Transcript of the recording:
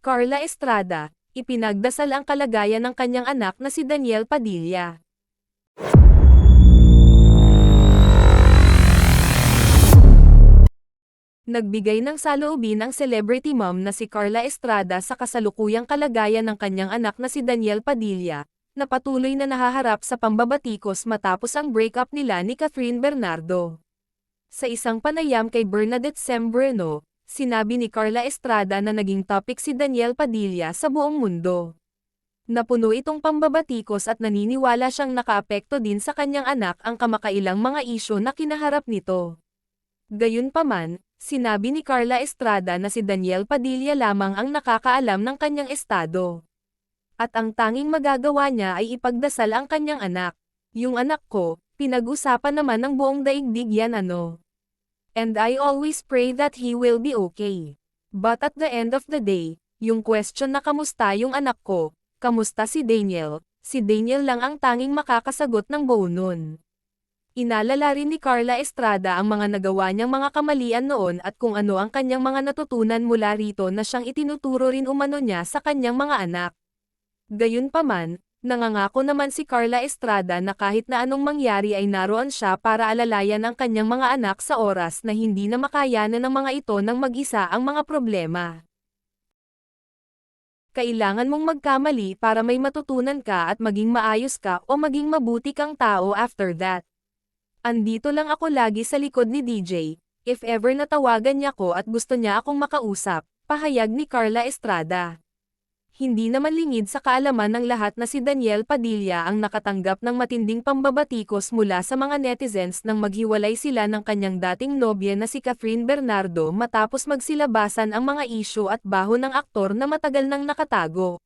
Carla Estrada, ipinagdasal ang kalagayan ng kanyang anak na si Daniel Padilla. Nagbigay ng saloobin ang celebrity mom na si Carla Estrada sa kasalukuyang kalagayan ng kanyang anak na si Daniel Padilla, na patuloy na nahaharap sa pambabatikos matapos ang breakup nila ni Catherine Bernardo. Sa isang panayam kay Bernadette Sembreno, sinabi ni Carla Estrada na naging topic si Daniel Padilla sa buong mundo. Napuno itong pambabatikos at naniniwala siyang nakaapekto din sa kanyang anak ang kamakailang mga isyu na kinaharap nito. Gayunpaman, sinabi ni Carla Estrada na si Daniel Padilla lamang ang nakakaalam ng kanyang estado. At ang tanging magagawa niya ay ipagdasal ang kanyang anak. Yung anak ko, pinag-usapan naman ng buong daigdig yan ano. And I always pray that he will be okay. But at the end of the day, yung question na kamusta yung anak ko, kamusta si Daniel lang ang tanging makakasagot ng buo nun. Inalala rin ni Carla Estrada ang mga nagawa niyang mga kamalian noon at kung ano ang kanyang mga natutunan mula rito na siyang itinuturo rin umano niya sa kanyang mga anak. Gayunpaman, nangangako naman si Carla Estrada na kahit na anong mangyari ay naroon siya para alalayan ang kanyang mga anak sa oras na hindi na makayanan ng mga ito ng mag-isa ang mga problema. Kailangan mong magkamali para may matutunan ka at maging maayos ka o maging mabuti kang tao after that. Andito lang ako lagi sa likod ni DJ, if ever natawagan niya ko at gusto niya akong makausap, pahayag ni Carla Estrada. Hindi naman lingid sa kaalaman ng lahat na si Daniel Padilla ang nakatanggap ng matinding pambabatikos mula sa mga netizens nang maghiwalay sila ng kanyang dating nobya na si Catherine Bernardo matapos magsilabasan ang mga isyu at baho ng aktor na matagal nang nakatago.